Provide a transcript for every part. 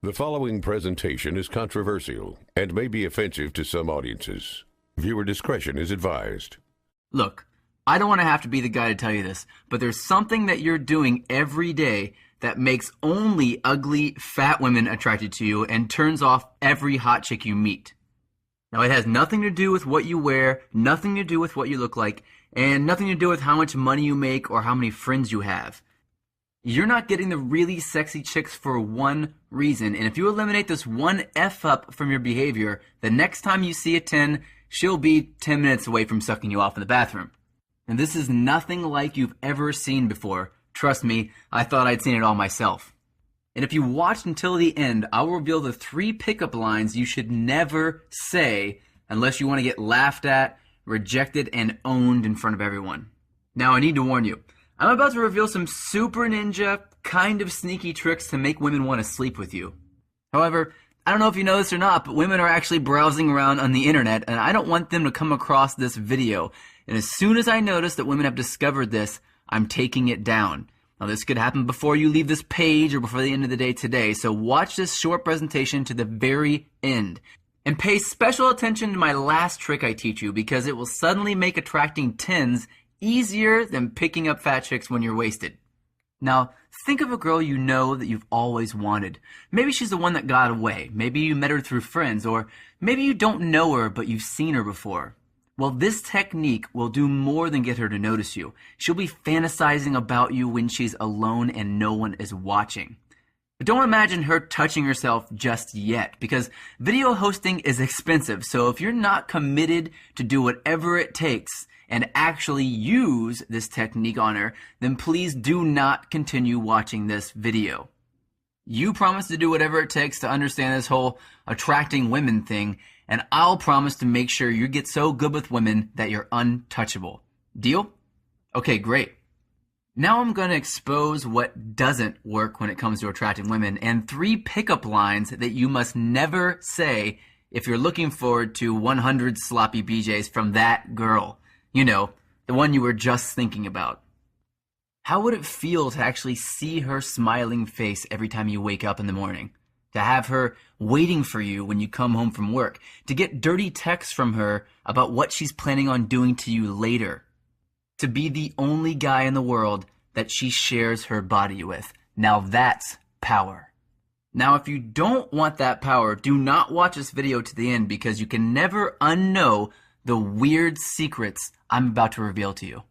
The following presentation is controversial and may be offensive to some audiences. Viewer discretion is advised. Look, I don't want to have to be the guy to tell you this, but there's something that you're doing every day that makes only ugly, fat women attracted to you and turns off every hot chick you meet. Now, it has nothing to do with what you wear, nothing to do with what you look like, and nothing to do with how much money you make or how many friends you have. You're not getting the really sexy chicks for one reason, and if you eliminate this one F up from your behavior, the next time you see a 10, she'll be 10 minutes away from sucking you off in the bathroom. And this is nothing like you've ever seen before. Trust me, I thought I'd seen it all myself. And if you watch until the end, I'll reveal the 3 pickup lines you should never say unless you want to get laughed at, rejected, and owned in front of everyone. Now, I need to warn you. I'm about to reveal some super ninja, kind of sneaky tricks to make women want to sleep with you. However, I don't know if you know this or not, but women are actually browsing around on the internet, and I don't want them to come across this video. And as soon as I notice that women have discovered this, I'm taking it down. Now, this could happen before you leave this page or before the end of the day today, so watch this short presentation to the very end. And pay special attention to my last trick I teach you, because it will suddenly make attracting 10s easier than picking up fat chicks when you're wasted. Now, think of a girl you know that you've always wanted. Maybe she's the one that got away. Maybe you met her through friends, or maybe you don't know her but you've seen her before. Well, this technique will do more than get her to notice you. She'll be fantasizing about you when she's alone and no one is watching. But don't imagine her touching herself just yet, because video hosting is expensive. So if you're not committed to do whatever it takes and actually use this technique on her, then please do not continue watching this video. You promise to do whatever it takes to understand this whole attracting women thing, and I'll promise to make sure you get so good with women that you're untouchable. Deal? Okay, great. Now I'm going to expose what doesn't work when it comes to attracting women, and 3 pickup lines that you must never say if you're looking forward to 100 sloppy BJs from that girl. You know, the one you were just thinking about. How would it feel to actually see her smiling face every time you wake up in the morning? To have her waiting for you when you come home from work? To get dirty texts from her about what she's planning on doing to you later? To be the only guy in the world that she shares her body with? Now that's power. Now, if you don't want that power, do not watch this video to the end, because you can never unknow the weird secrets I'm about to reveal to you.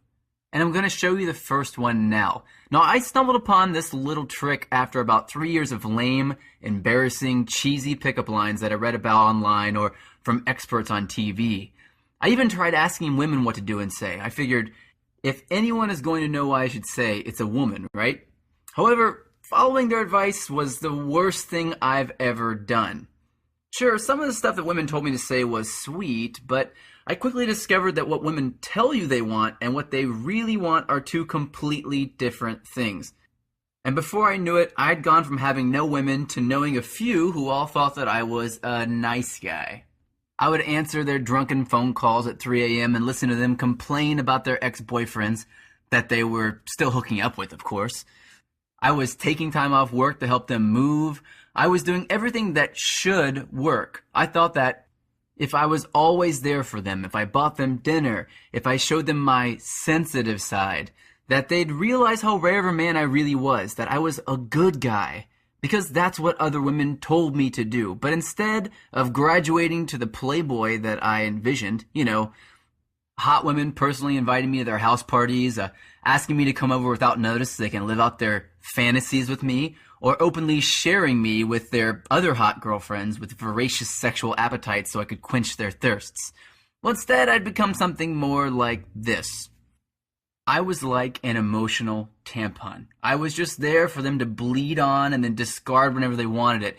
And I'm going to show you the first one now. Now, I stumbled upon this little trick after about 3 years of lame, embarrassing, cheesy pickup lines that I read about online or from experts on TV. I even tried asking women what to do and say. I figured, if anyone is going to know what I should say, it's a woman, right? However, following their advice was the worst thing I've ever done. Sure, some of the stuff that women told me to say was sweet, but I quickly discovered that what women tell you they want and what they really want are 2 completely different things. And before I knew it, I'd gone from having no women to knowing a few who all thought that I was a nice guy. I would answer their drunken phone calls at 3 a.m. and listen to them complain about their ex-boyfriends that they were still hooking up with, of course. I was taking time off work to help them move. I was doing everything that should work. I thought that if I was always there for them, if I bought them dinner, if I showed them my sensitive side, that they'd realize how rare of a man I really was, that I was a good guy, because that's what other women told me to do. But instead of graduating to the playboy that I envisioned, you know, hot women personally inviting me to their house parties, asking me to come over without notice so they can live out their fantasies with me, or openly sharing me with their other hot girlfriends with voracious sexual appetites so I could quench their thirsts. Well, instead, I'd become something more like this. I was like an emotional tampon. I was just there for them to bleed on and then discard whenever they wanted it.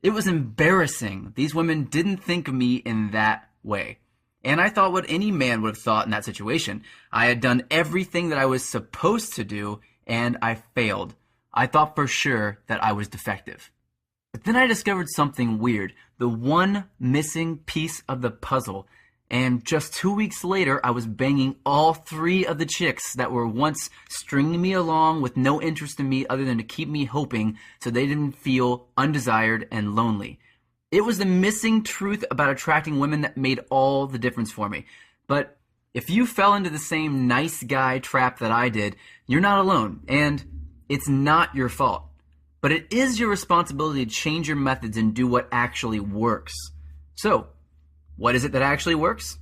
It was embarrassing. These women didn't think of me in that way. And I thought what any man would have thought in that situation. I had done everything that I was supposed to do, and I failed. I thought for sure that I was defective. But then I discovered something weird, the one missing piece of the puzzle, And just 2 weeks later, I was banging all 3 of the chicks that were once stringing me along with no interest in me other than to keep me hoping so they didn't feel undesired and lonely. It was the missing truth about attracting women that made all the difference for me. But if you fell into the same nice guy trap that I did, you're not alone, and it's not your fault. But it is your responsibility to change your methods and do what actually works. So, what is it that actually works?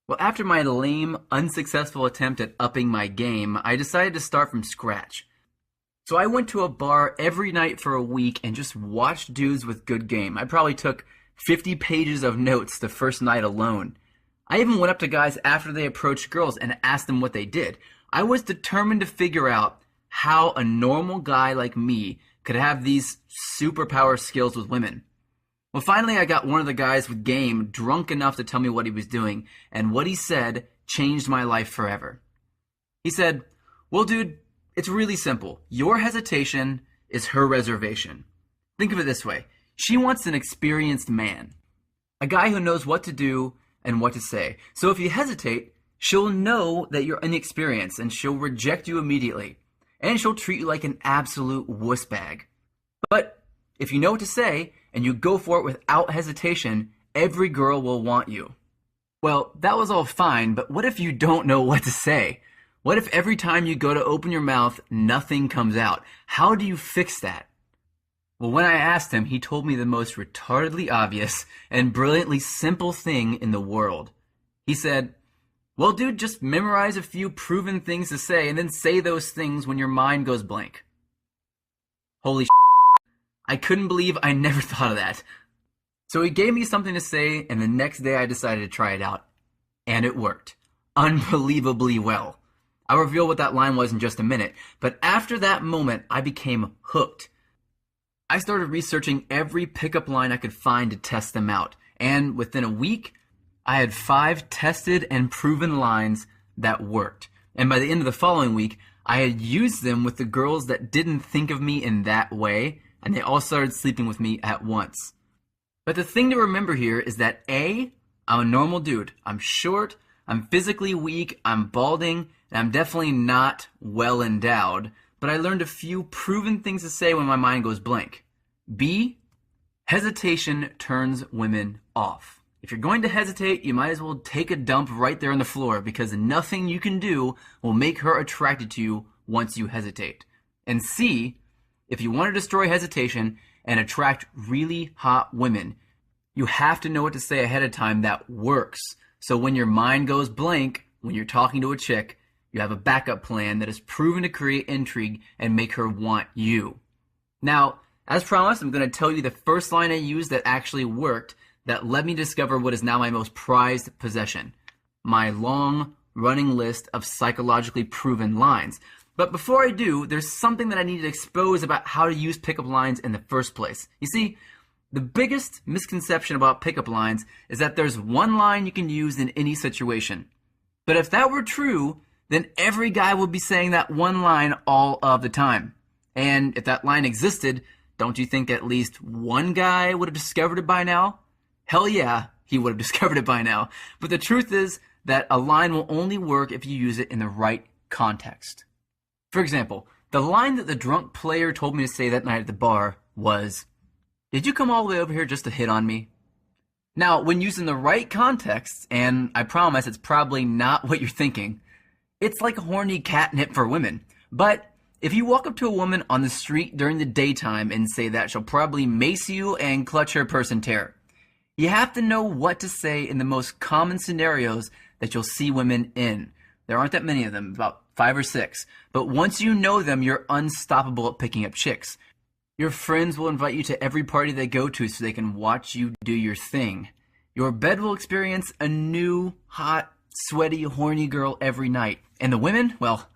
Well, after my lame, unsuccessful attempt at upping my game, I decided to start from scratch. So I went to a bar every night for a week and just watched dudes with good game. I probably took 50 pages of notes the first night alone. I even went up to guys after they approached girls and asked them what they did. I was determined to figure out how a normal guy like me could have these superpower skills with women. Well, finally I got one of the guys with game drunk enough to tell me what he was doing, and what he said changed my life forever. He said, "Well, dude, it's really simple. Your hesitation is her reservation. Think of it this way. She wants an experienced man, a guy who knows what to do and what to say. So if you hesitate, she'll know that you're inexperienced and she'll reject you immediately. And she'll treat you like an absolute wuss bag. But if you know what to say and you go for it without hesitation, every girl will want you." Well, that was all fine, but what if you don't know what to say? What if every time you go to open your mouth, nothing comes out? How do you fix that? Well, when I asked him, he told me the most retardedly obvious and brilliantly simple thing in the world. He said, "Well, dude, just memorize a few proven things to say and then say those things when your mind goes blank." Holy I couldn't believe I never thought of that. So he gave me something to say, and the next day I decided to try it out. And it worked. Unbelievably well. I'll reveal what that line was in just a minute, but after that moment, I became hooked. I started researching every pickup line I could find to test them out, and within a week, I had 5 tested and proven lines that worked. And by the end of the following week, I had used them with the girls that didn't think of me in that way, and they all started sleeping with me at once. But the thing to remember here is that A, I'm a normal dude. I'm short, I'm physically weak, I'm balding, and I'm definitely not well endowed, but I learned a few proven things to say when my mind goes blank. B, hesitation turns women off. If you're going to hesitate, you might as well take a dump right there on the floor, because nothing you can do will make her attracted to you once you hesitate. And C, if you want to destroy hesitation and attract really hot women, you have to know what to say ahead of time that works. So when your mind goes blank, when you're talking to a chick, you have a backup plan that is proven to create intrigue and make her want you. Now, as promised, I'm going to tell you the first line I used that actually worked that let me discover what is now my most prized possession, my long running list of psychologically proven lines. But before I do, there's something that I need to expose about how to use pickup lines in the first place. You see, the biggest misconception about pickup lines is that there's one line you can use in any situation. But if that were true, then every guy would be saying that one line all of the time. And if that line existed, don't you think at least one guy would have discovered it by now? Hell yeah, he would have discovered it by now. But the truth is that a line will only work if you use it in the right context. For example, the line that the drunk player told me to say that night at the bar was, "Did you come all the way over here just to hit on me?" Now, when used in the right context, and I promise it's probably not what you're thinking, it's like horny catnip for women. But if you walk up to a woman on the street during the daytime and say that, she'll probably mace you and clutch her purse in terror. You have to know what to say in the most common scenarios that you'll see women in. There aren't that many of them, about 5 or 6. But once you know them, you're unstoppable at picking up chicks. Your friends will invite you to every party they go to so they can watch you do your thing. Your bed will experience a new, hot, sweaty, horny girl every night. And the women, well,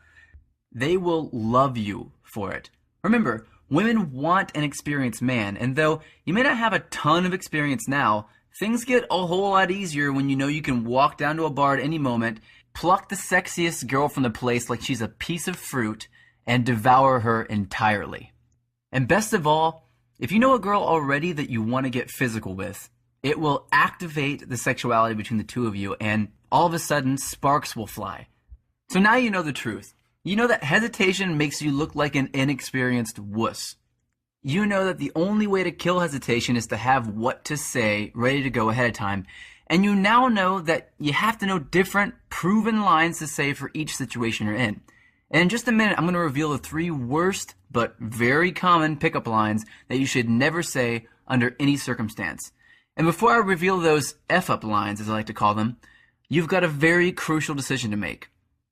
they will love you for it. Remember, women want an experienced man, and though you may not have a ton of experience now, things get a whole lot easier when you know you can walk down to a bar at any moment, pluck the sexiest girl from the place like she's a piece of fruit, and devour her entirely. And best of all, if you know a girl already that you want to get physical with, It will activate the sexuality between the two of you, and all of a sudden, sparks will fly. So now you know the truth. You know that hesitation makes you look like an inexperienced wuss. You know that the only way to kill hesitation is to have what to say ready to go ahead of time. And you now know that you have to know different, proven lines to say for each situation you're in. And in just a minute, I'm going to reveal the 3 worst but very common pickup lines that you should never say under any circumstance. And before I reveal those F-up lines, as I like to call them, you've got a very crucial decision to make.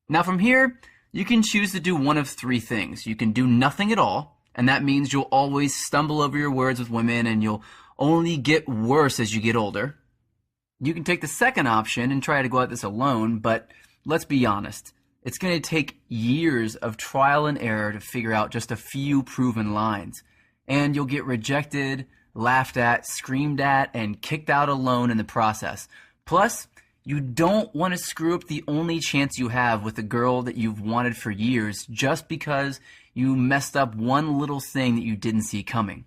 Now from here, you can choose to do one of 3 things. You can do nothing at all, and that means you'll always stumble over your words with women and you'll only get worse as you get older. You can take the second option and try to go at this alone, but let's be honest. It's going to take years of trial and error to figure out just a few proven lines. And you'll get rejected, laughed at, screamed at, and kicked out alone in the process. Plus, you don't want to screw up the only chance you have with a girl that you've wanted for years just because you messed up one little thing that you didn't see coming.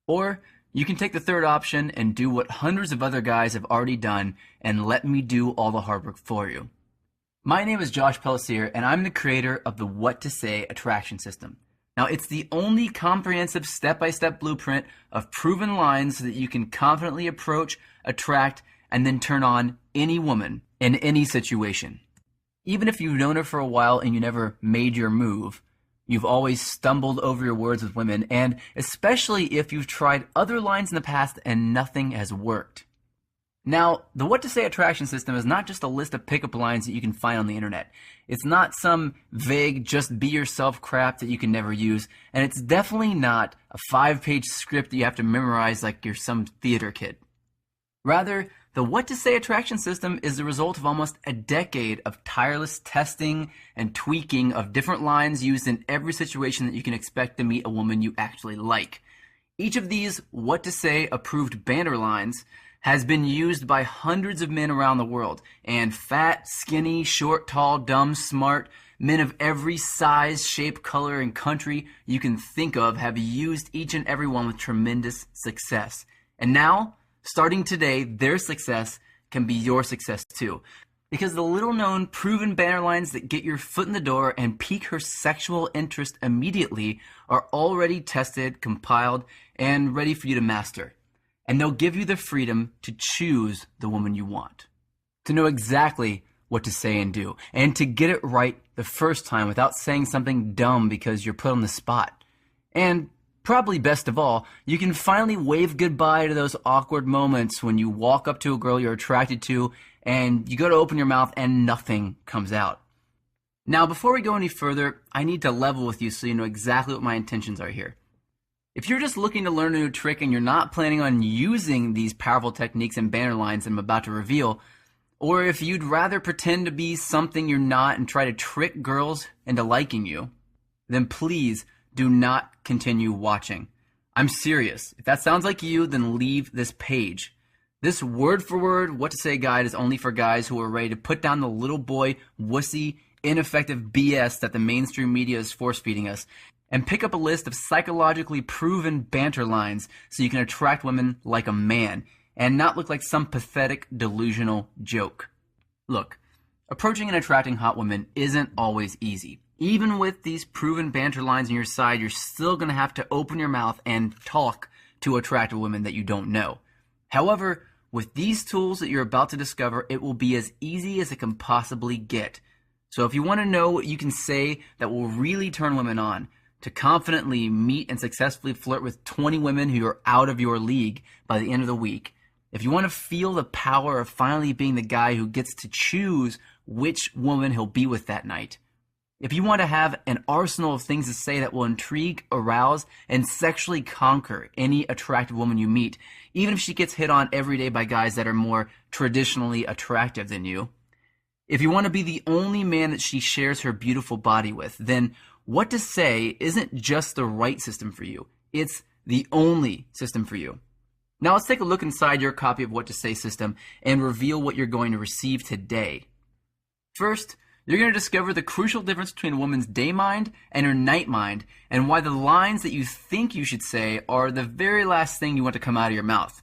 Or you can take the third option and do what hundreds of other guys have already done and let me do all the hard work for you. My name is Josh Pelletier, and I'm the creator of the What to Say attraction system. Now, it's the only comprehensive step-by-step blueprint of proven lines so that you can confidently approach, attract, and then turn on any woman in any situation. Even if you've known her for a while and you never made your move, you've always stumbled over your words with women, and especially if you've tried other lines in the past and nothing has worked. Now, the What to Say attraction system is not just a list of pickup lines that you can find on the internet. It's not some vague just be yourself crap that you can never use, and it's definitely not a 5-page script that you have to memorize like you're some theater kid. Rather, the What to Say attraction system is the result of almost a decade of tireless testing and tweaking of different lines used in every situation that you can expect to meet a woman you actually like. Each of these What to Say approved banner lines has been used by hundreds of men around the world, and fat, skinny, short, tall, dumb, smart, men of every size, shape, color, and country you can think of have used each and every one with tremendous success. And now, starting today, their success can be your success too. Because the little-known, proven banner lines that get your foot in the door and pique her sexual interest immediately are already tested, compiled, and ready for you to master. And they'll give you the freedom to choose the woman you want. To know exactly what to say and do. And to get it right the first time without saying something dumb because you're put on the spot. And probably best of all, you can finally wave goodbye to those awkward moments when you walk up to a girl you're attracted to and you go to open your mouth and nothing comes out. Now, before we go any further, I need to level with you so you know exactly what my intentions are here. If you're just looking to learn a new trick and you're not planning on using these powerful techniques and banner lines I'm about to reveal, or if you'd rather pretend to be something you're not and try to trick girls into liking you, then please do not continue watching. I'm serious. If that sounds like you, then leave this page. This word-for-word What to Say guide is only for guys who are ready to put down the little boy, wussy, ineffective BS that the mainstream media is force-feeding us, and pick up a list of psychologically proven banter lines so you can attract women like a man and not look like some pathetic, delusional joke. Look, approaching and attracting hot women isn't always easy. Even with these proven banter lines on your side, you're still going to have to open your mouth and talk to attract women that you don't know. However, with these tools that you're about to discover, it will be as easy as it can possibly get. So if you want to know what you can say that will really turn women on, to confidently meet and successfully flirt with 20 women who are out of your league by the end of the week, if you want to feel the power of finally being the guy who gets to choose which woman he'll be with that night, if you want to have an arsenal of things to say that will intrigue, arouse, and sexually conquer any attractive woman you meet, even if she gets hit on every day by guys that are more traditionally attractive than you, if you want to be the only man that she shares her beautiful body with, then What to Say isn't just the right system for you. It's the only system for you. Now let's take a look inside your copy of What to Say system and reveal what you're going to receive today. First, you're going to discover the crucial difference between a woman's day mind and her night mind, and why the lines that you think you should say are the very last thing you want to come out of your mouth.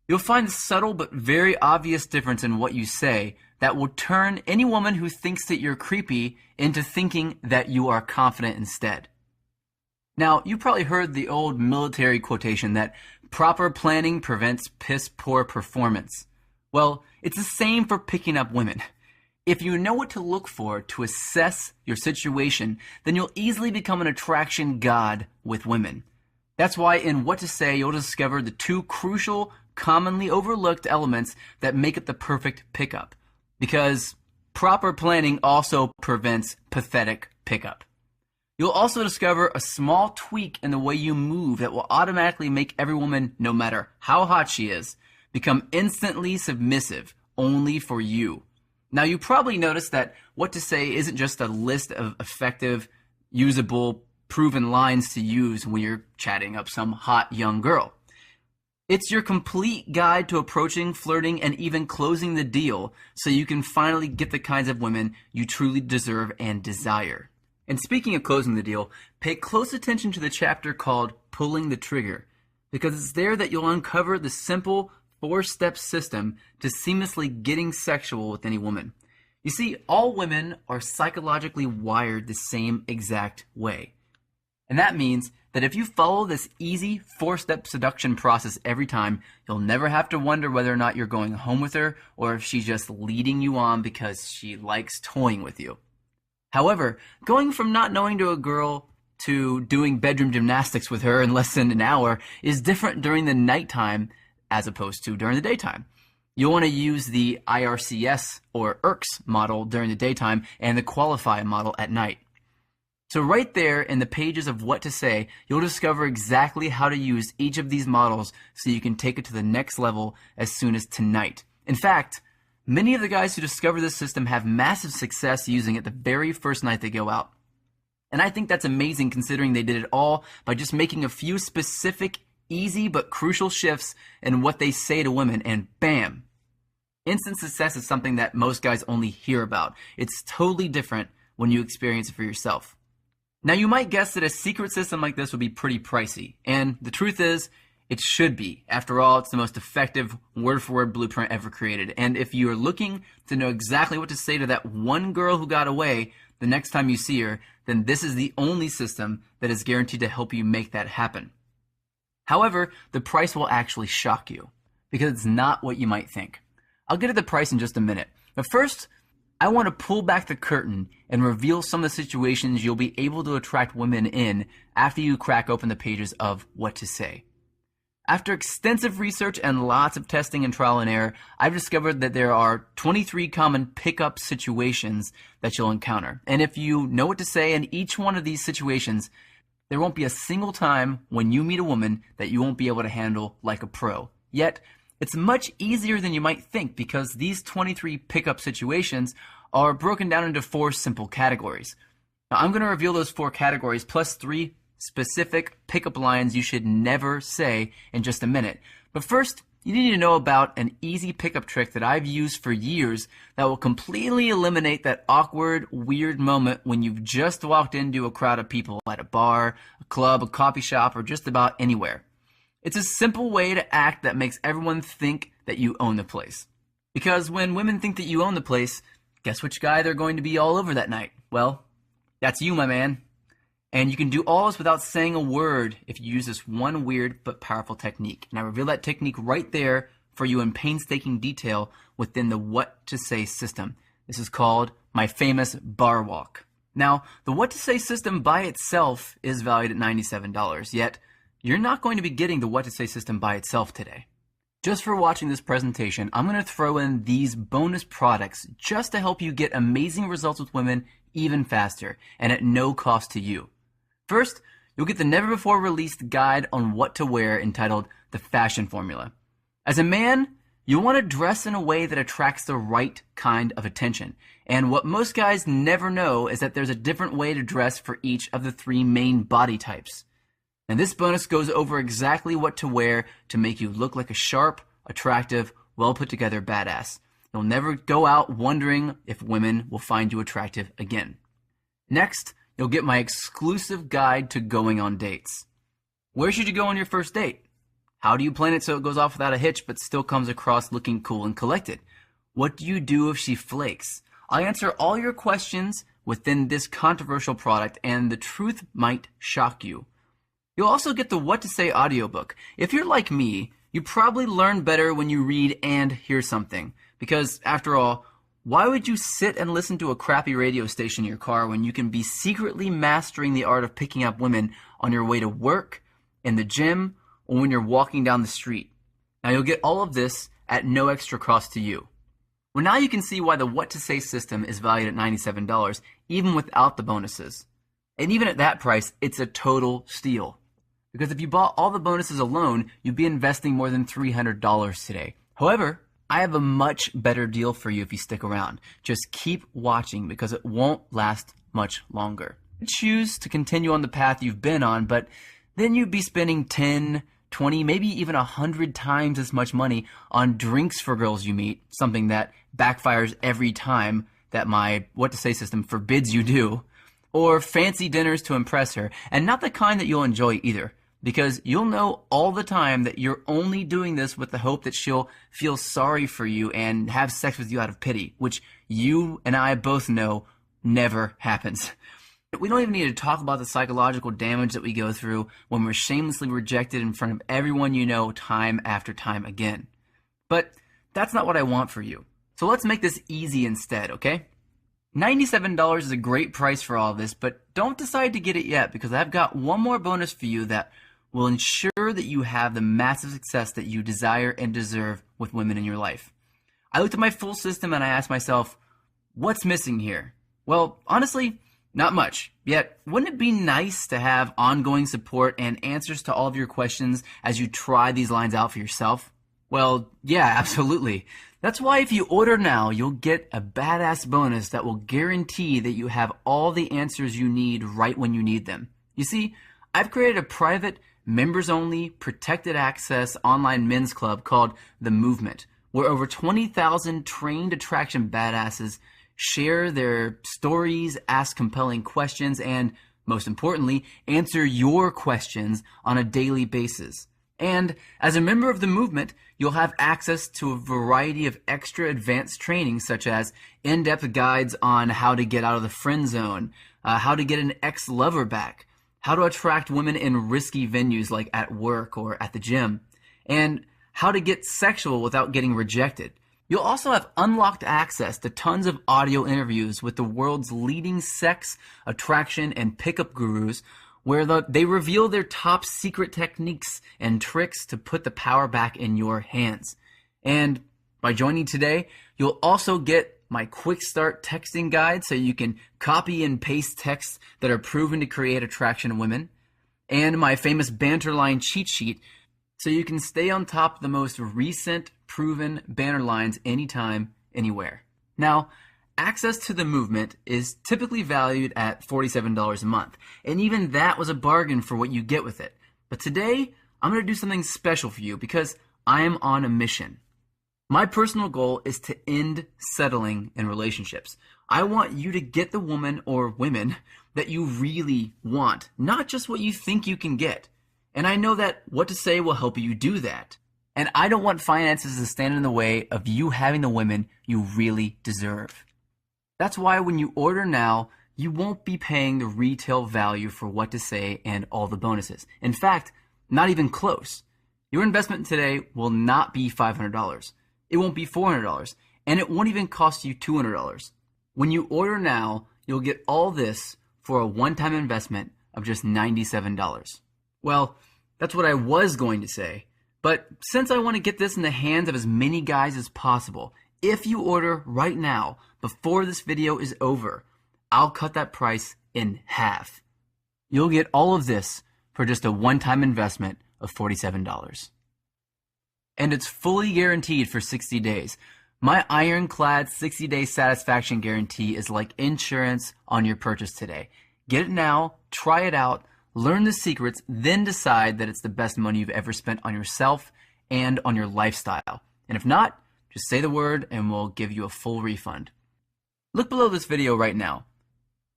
You'll find the subtle but very obvious difference in what you say that will turn any woman who thinks that you're creepy into thinking that you are confident instead. Now, you probably heard the old military quotation that proper planning prevents piss-poor performance. Well, it's the same for picking up women. If you know what to look for to assess your situation, then you'll easily become an attraction god with women. That's why in What to Say, you'll discover the two crucial, commonly overlooked elements that make it the perfect pickup. Because proper planning also prevents pathetic pickup. You'll also discover a small tweak in the way you move that will automatically make every woman, no matter how hot she is, become instantly submissive only for you. Now, you probably noticed that What to Say isn't just a list of effective, usable, proven lines to use when you're chatting up some hot young girl. It's your complete guide to approaching, flirting, and even closing the deal so you can finally get the kinds of women you truly deserve and desire. And speaking of closing the deal, pay close attention to the chapter called Pulling the Trigger, because it's there that you'll uncover the simple 4-step system to seamlessly getting sexual with any woman. You see, all women are psychologically wired the same exact way. And that means that if you follow this easy 4-step seduction process every time, you'll never have to wonder whether or not you're going home with her or if she's just leading you on because she likes toying with you. However, going from not knowing to a girl to doing bedroom gymnastics with her in less than an hour is different during the nighttime as opposed to during the daytime. You'll want to use the IRCS or IRCS model during the daytime and the Qualify model at night. So right there in the pages of What to Say, you'll discover exactly how to use each of these models so you can take it to the next level as soon as tonight. In fact, many of the guys who discover this system have massive success using it the very first night they go out. And I think that's amazing considering they did it all by just making a few specific, easy but crucial shifts in what they say to women, and bam! Instant success is something that most guys only hear about. It's totally different when you experience it for yourself. Now, you might guess that a secret system like this would be pretty pricey, and the truth is, it should be. After all, it's the most effective word-for-word blueprint ever created. And if you're looking to know exactly what to say to that one girl who got away the next time you see her, then this is the only system that is guaranteed to help you make that happen. However, the price will actually shock you, because it's not what you might think. I'll get to the price in just a minute. But first, I want to pull back the curtain and reveal some of the situations you'll be able to attract women in after you crack open the pages of What to Say. After extensive research and lots of testing and trial and error, I've discovered that there are 23 common pickup situations that you'll encounter. And if you know what to say in each one of these situations, there won't be a single time when you meet a woman that you won't be able to handle like a pro. Yet, it's much easier than you might think because these 23 pickup situations are broken down into 4 simple categories. Now, I'm going to reveal those 4 categories plus 3 specific pickup lines you should never say in just a minute. But first, you need to know about an easy pickup trick that I've used for years that will completely eliminate that awkward, weird moment when you've just walked into a crowd of people at a bar, a club, a coffee shop, or just about anywhere. It's a simple way to act that makes everyone think that you own the place. Because when women think that you own the place, guess which guy they're going to be all over that night? Well, that's you, my man. And you can do all this without saying a word if you use this one weird but powerful technique. And I reveal that technique right there for you in painstaking detail within the What to Say system. This is called my famous bar walk. Now, the What to Say system by itself is valued at $97, yet you're not going to be getting the What to Say system by itself today. Just for watching this presentation, I'm going to throw in these bonus products just to help you get amazing results with women even faster and at no cost to you. First, you'll get the never-before-released guide on what to wear entitled The Fashion Formula. As a man, you'll want to dress in a way that attracts the right kind of attention. And what most guys never know is that there's a different way to dress for each of the 3 main body types. And this bonus goes over exactly what to wear to make you look like a sharp, attractive, well-put-together badass. You'll never go out wondering if women will find you attractive again. Next, you'll get my exclusive guide to going on dates. Where should you go on your first date? How do you plan it so it goes off without a hitch but still comes across looking cool and collected? What do you do if she flakes? I'll answer all your questions within this controversial product, and the truth might shock you. You'll also get the What to Say audiobook. If you're like me, you probably learn better when you read and hear something. Because, after all, why would you sit and listen to a crappy radio station in your car when you can be secretly mastering the art of picking up women on your way to work, in the gym, or when you're walking down the street? Now, you'll get all of this at no extra cost to you. Well, now you can see why the What to Say system is valued at $97, even without the bonuses. And even at that price, it's a total steal. Because if you bought all the bonuses alone, you'd be investing more than $300 today. However, I have a much better deal for you if you stick around. Just keep watching because it won't last much longer. Choose to continue on the path you've been on, but then you'd be spending 10, 20, maybe even 100 times as much money on drinks for girls you meet, something that backfires every time that my What to Say system forbids you do, or fancy dinners to impress her, and not the kind that you'll enjoy either, because you'll know all the time that you're only doing this with the hope that she'll feel sorry for you and have sex with you out of pity, which you and I both know never happens. We don't even need to talk about the psychological damage that we go through when we're shamelessly rejected in front of everyone you know time after time again. But that's not what I want for you. So let's make this easy instead, okay? $97 is a great price for all of this, but don't decide to get it yet because I've got one more bonus for you that will ensure that you have the massive success that you desire and deserve with women in your life. I looked at my full system and I asked myself, what's missing here? Well, honestly, not much. Yet, wouldn't it be nice to have ongoing support and answers to all of your questions as you try these lines out for yourself? Well, yeah, absolutely. That's why if you order now, you'll get a badass bonus that will guarantee that you have all the answers you need right when you need them. You see, I've created a private, members-only, protected access online men's club called The Movement, where over 20,000 trained attraction badasses share their stories, ask compelling questions, and, most importantly, answer your questions on a daily basis. And as a member of the movement, you'll have access to a variety of extra advanced training, such as in-depth guides on how to get out of the friend zone, how to get an ex-lover back, how to attract women in risky venues like at work or at the gym, and how to get sexual without getting rejected. You'll also have unlocked access to tons of audio interviews with the world's leading sex, attraction, and pickup gurus, where they reveal their top secret techniques and tricks to put the power back in your hands. And by joining today, you'll also get my quick start texting guide so you can copy and paste texts that are proven to create attraction in women, and my famous banter line cheat sheet so you can stay on top of the most recent proven banner lines anytime, anywhere. Now, access to the movement is typically valued at $47 a month, and even that was a bargain for what you get with it. But today, I'm going to do something special for you because I am on a mission. My personal goal is to end settling in relationships. I want you to get the woman or women that you really want, not just what you think you can get. And I know that What to Say will help you do that. And I don't want finances to stand in the way of you having the women you really deserve. That's why when you order now, you won't be paying the retail value for What to Say and all the bonuses. In fact, not even close. Your investment today will not be $500. It won't be $400. And it won't even cost you $200. When you order now, you'll get all this for a one-time investment of just $97. Well, that's what I was going to say. But since I want to get this in the hands of as many guys as possible, if you order right now, before this video is over, I'll cut that price in half. You'll get all of this for just a one-time investment of $47. And it's fully guaranteed for 60 days. My ironclad 60-day satisfaction guarantee is like insurance on your purchase today. Get it now, try it out, learn the secrets, then decide that it's the best money you've ever spent on yourself and on your lifestyle. And if not, just say the word and we'll give you a full refund. Look below this video right now.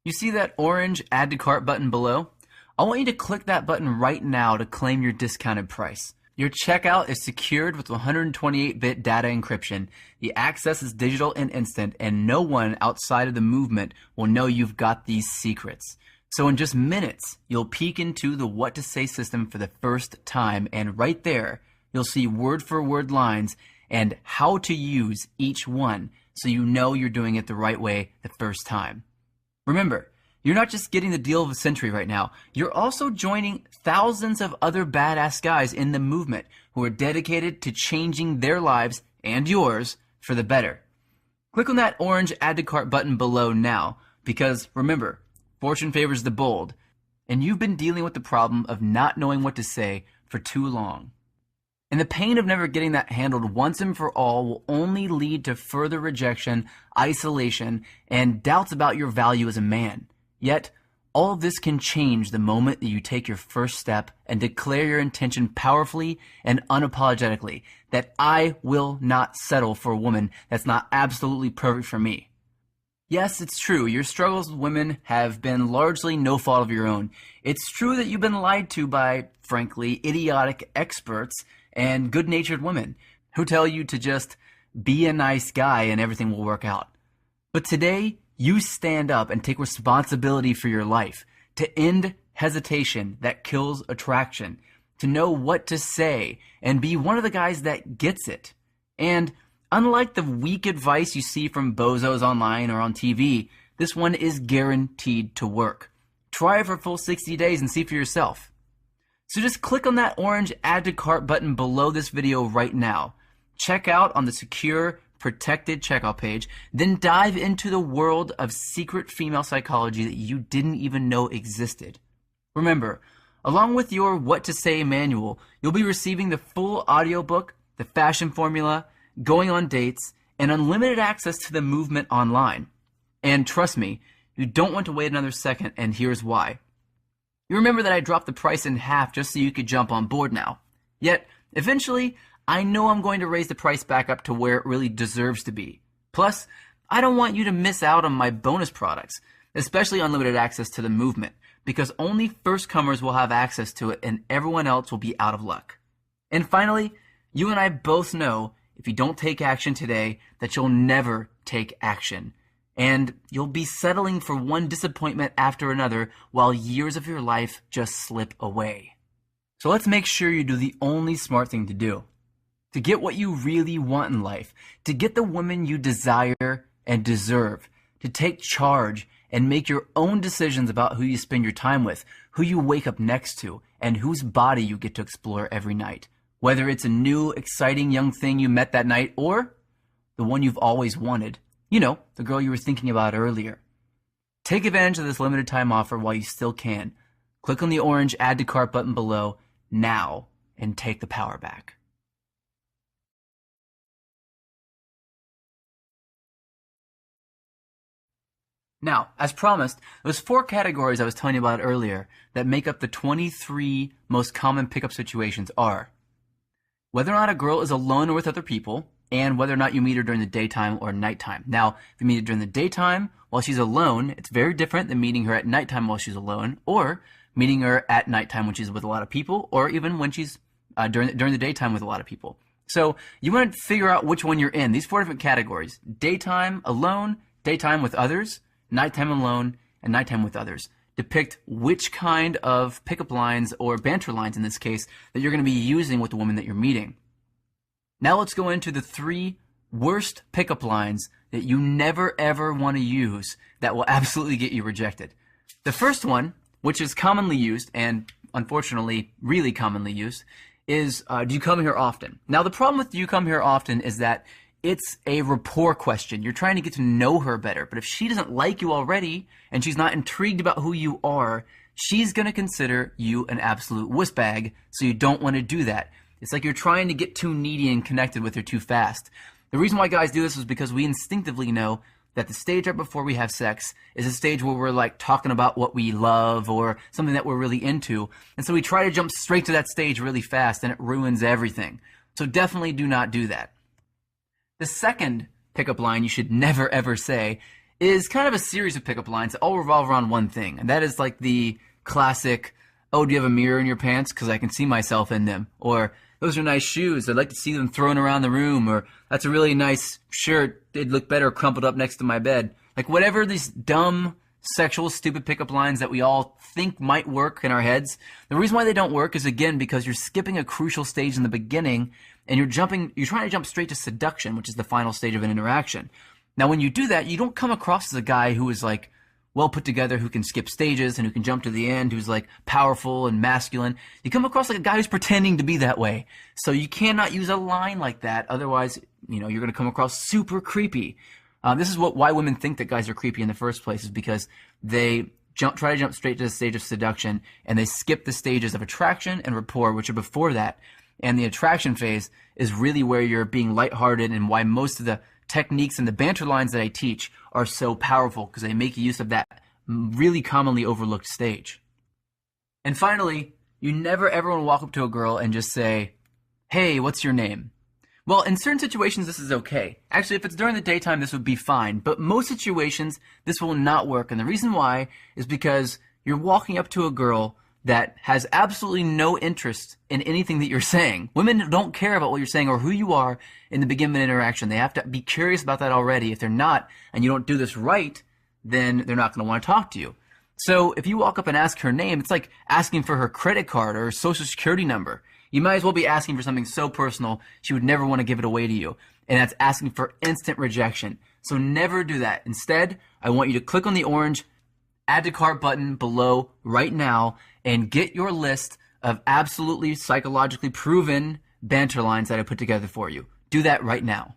You see that orange Add to Cart button below? I want you to click that button right now to claim your discounted price. Your checkout is secured with 128-bit data encryption. The access is digital and instant, and no one outside of the movement will know you've got these secrets. So in just minutes, you'll peek into the What to Say system for the first time, and right there, you'll see word-for-word lines and how to use each one so you know you're doing it the right way the first time. Remember, you're not just getting the deal of the century right now, you're also joining thousands of other badass guys in the movement who are dedicated to changing their lives and yours for the better. Click on that orange Add to Cart button below now, because remember, fortune favors the bold, and you've been dealing with the problem of not knowing what to say for too long. And the pain of never getting that handled once and for all will only lead to further rejection, isolation, and doubts about your value as a man. Yet, all of this can change the moment that you take your first step and declare your intention powerfully and unapologetically that I will not settle for a woman that's not absolutely perfect for me. Yes, it's true, your struggles with women have been largely no fault of your own. It's true that you've been lied to by, frankly, idiotic experts and good-natured women who tell you to just be a nice guy and everything will work out. But today, you stand up and take responsibility for your life, to end hesitation that kills attraction, to know what to say, and be one of the guys that gets it. And unlike the weak advice you see from bozos online or on TV, this one is guaranteed to work. Try it for a full 60 days and see for yourself. So just click on that orange Add to Cart button below this video right now. Check out on the secure, protected checkout page, then dive into the world of secret female psychology that you didn't even know existed. Remember, along with your What to Say manual, you'll be receiving the full audiobook, the fashion formula, going on dates, and unlimited access to the movement online. And trust me, you don't want to wait another second, and here's why. You remember that I dropped the price in half just so you could jump on board now. Yet, eventually, I know I'm going to raise the price back up to where it really deserves to be. Plus, I don't want you to miss out on my bonus products, especially unlimited access to the movement, because only first-comers will have access to it and everyone else will be out of luck. And finally, you and I both know if you don't take action today that you'll never take action. And you'll be settling for one disappointment after another while years of your life just slip away. So let's make sure you do the only smart thing to do. To get what you really want in life, to get the woman you desire and deserve, to take charge and make your own decisions about who you spend your time with, who you wake up next to, and whose body you get to explore every night. Whether it's a new, exciting young thing you met that night or the one you've always wanted. You know, the girl you were thinking about earlier. Take advantage of this limited time offer while you still can. Click on the orange Add to Cart button below now and take the power back. Now, as promised, those 4 categories I was telling you about earlier that make up the 23 most common pickup situations are whether or not a girl is alone or with other people, and whether or not you meet her during the daytime or nighttime. Now, if you meet her during the daytime while she's alone, it's very different than meeting her at nighttime while she's alone, or meeting her at nighttime when she's with a lot of people, or even when she's during the daytime with a lot of people. So you want to figure out which one you're in. These 4 different categories: daytime alone, daytime with others, nighttime alone, and nighttime with others. Depict which kind of pickup lines, or banter lines in this case, that you're going to be using with the woman that you're meeting. Now let's go into the 3 worst pickup lines that you never ever want to use that will absolutely get you rejected. The first one, which is commonly used, and unfortunately really commonly used, is do you come here often? Now the problem with do you come here often is that it's a rapport question. You're trying to get to know her better, but if she doesn't like you already and she's not intrigued about who you are, she's going to consider you an absolute wuss bag, so you don't want to do that. It's like you're trying to get too needy and connected with her too fast. The reason why guys do this is because we instinctively know that the stage right before we have sex is a stage where we're like talking about what we love or something that we're really into. And so we try to jump straight to that stage really fast, and it ruins everything. So definitely do not do that. The second pickup line you should never ever say is kind of a series of pickup lines that all revolve around one thing. And that is like the classic, oh, do you have a mirror in your pants? Because I can see myself in them. Or, those are nice shoes. I'd like to see them thrown around the room. Or that's a really nice shirt. It'd look better crumpled up next to my bed. Like whatever these dumb, sexual, stupid pickup lines that we all think might work in our heads. The reason why they don't work is, again, because you're skipping a crucial stage in the beginning and you're trying to jump straight to seduction, which is the final stage of an interaction. Now, when you do that, you don't come across as a guy who is like well put together, who can skip stages and who can jump to the end, who's like powerful and masculine. You come across like a guy who's pretending to be that way. So you cannot use a line like that. Otherwise, you're going to come across super creepy. This is why women think that guys are creepy in the first place, is because they try to jump straight to the stage of seduction and they skip the stages of attraction and rapport, which are before that. And the attraction phase is really where you're being lighthearted, and why most of the techniques and the banter lines that I teach are so powerful, because they make use of that really commonly overlooked stage. And finally, you never ever want to walk up to a girl and just say, "Hey, what's your name?" Well, in certain situations, this is okay. Actually, if it's during the daytime, this would be fine. But most situations, this will not work. And the reason why is because you're walking up to a girl that has absolutely no interest in anything that you're saying. Women don't care about what you're saying or who you are in the beginning of an interaction. They have to be curious about that already. If they're not, and you don't do this right, then they're not going to want to talk to you. So if you walk up and ask her name, it's like asking for her credit card or social security number. You might as well be asking for something so personal, she would never want to give it away to you. And that's asking for instant rejection. So never do that. Instead, I want you to click on the orange add to cart button below right now and get your list of absolutely psychologically proven banter lines that I put together for you. Do that right now.